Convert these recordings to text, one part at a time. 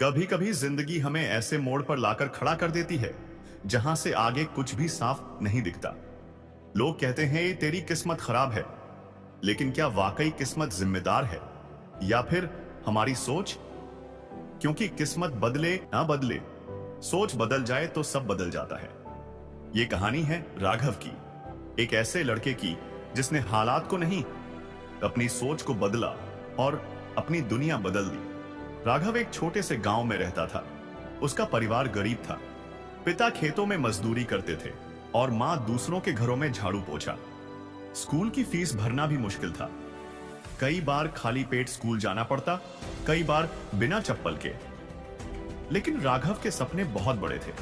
कभी कभी जिंदगी हमें ऐसे मोड़ पर लाकर खड़ा कर देती है जहां से आगे कुछ भी साफ नहीं दिखता। लोग कहते हैं ये तेरी किस्मत खराब है, लेकिन क्या वाकई किस्मत जिम्मेदार है या फिर हमारी सोच? क्योंकि किस्मत बदले ना बदले, सोच बदल जाए तो सब बदल जाता है। ये कहानी है राघव की, एक ऐसे लड़के की जिसने हालात को नहीं, अपनी सोच को बदला और अपनी दुनिया बदल दी। राघव एक छोटे से गांव में रहता था। उसका परिवार गरीब था। पिता खेतों में मजदूरी करते थे और मां दूसरों के घरों में झाड़ू पोछा। स्कूल की फीस भरना भी मुश्किल था। कई बार खाली पेट स्कूल जाना पड़ता, कई बार बिना चप्पल के। लेकिन राघव के सपने बहुत बड़े थे।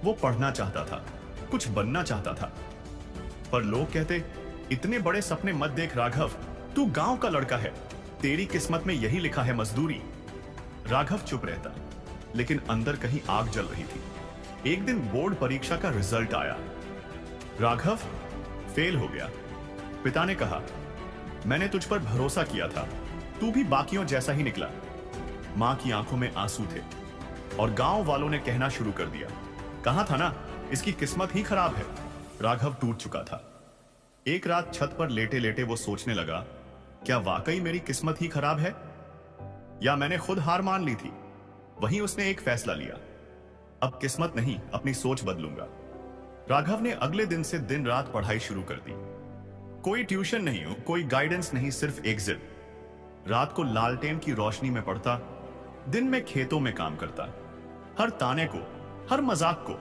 वो पढ़ना चाहता था, कुछ बनना चाहता था। पर लोग कहते, इतने बड़े सपने मत देख राघव, तू गांव का लड़का है, तेरी किस्मत में यही लिखा है मजदूरी। राघव चुप रहता, लेकिन अंदर कहीं आग जल रही थी। एक दिन बोर्ड परीक्षा का रिजल्ट आया। राघव फेल हो गया। पिता ने कहा, मैंने तुझ पर भरोसा किया था, तू भी बाकियों जैसा ही निकला। मां की आंखों में आंसू थे और गांव वालों ने कहना शुरू कर दिया, कहा था ना इसकी किस्मत ही खराब है। राघव टूट चुका था। एक रात छत पर लेटे लेटे वो सोचने लगा, क्या वाकई मेरी किस्मत ही खराब है या मैंने खुद हार मान ली थी? वहीं उसने एक फैसला लिया, अब किस्मत नहीं, अपनी सोच बदलूंगा। राघव ने अगले दिन से दिन रात पढ़ाई शुरू कर दी। कोई ट्यूशन नहीं, कोई गाइडेंस नहीं, सिर्फ एक जिद। रात को लालटेन की रोशनी में पढ़ता, दिन में खेतों में काम करता। हर ताने को, हर मजाक को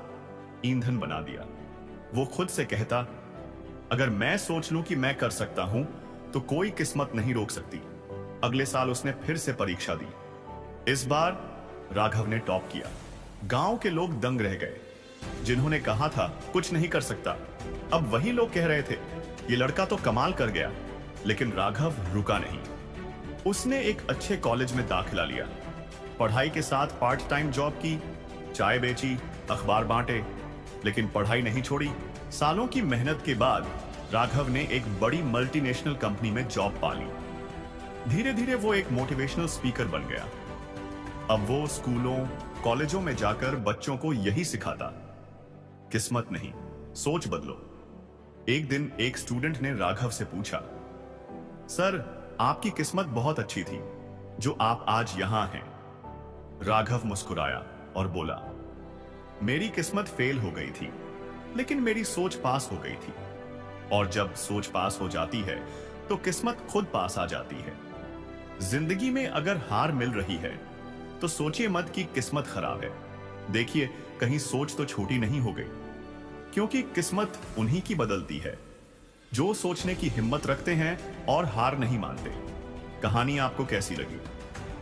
ईंधन बना दिया। वो खुद से कहता, अगर मैं सोच लूं कि मैं कर सकता हूं तो कोई किस्मत नहीं रोक सकती। अगले साल उसने फिर से परीक्षा दी। इस बार राघव ने टॉप किया। गांव के लोग दंग रह गए। जिन्होंने कहा था कुछ नहीं कर सकता, अब वही लोग कह रहे थे, ये लड़का तो कमाल कर गया। लेकिन राघव रुका नहीं। उसने एक अच्छे कॉलेज में दाखिला लिया। पढ़ाई के साथ पार्ट टाइम जॉब की, चाय बेची, अखबार बांटे, लेकिन पढ़ाई नहीं छोड़ी। सालों की मेहनत के बाद राघव ने एक बड़ी मल्टीनेशनल कंपनी में जॉब पा ली। धीरे धीरे वो एक मोटिवेशनल स्पीकर बन गया। अब वो स्कूलों, कॉलेजों में जाकर बच्चों को यही सिखाता, किस्मत नहीं, सोच बदलो। एक दिन एक स्टूडेंट ने राघव से पूछा, सर आपकी किस्मत बहुत अच्छी थी जो आप आज यहां हैं। राघव मुस्कुराया और बोला, मेरी किस्मत फेल हो गई थी, लेकिन मेरी सोच पास हो गई थी। और जब सोच पास हो जाती है तो किस्मत खुद पास आ जाती है। जिंदगी में अगर हार मिल रही है तो सोचिए मत कि किस्मत खराब है। देखिए कहीं सोच तो छोटी नहीं हो गई, क्योंकि किस्मत उन्हीं की बदलती है जो सोचने की हिम्मत रखते हैं और हार नहीं मानते। कहानी आपको कैसी लगी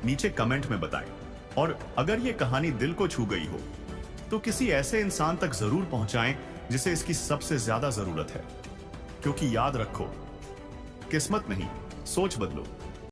नीचे कमेंट में बताएं। और अगर ये कहानी दिल को छू गई हो तो किसी ऐसे इंसान तक जरूर पहुंचाएं जिसे इसकी सबसे ज्यादा जरूरत है। क्योंकि याद रखो, किस्मत नहीं, सोच बदलो।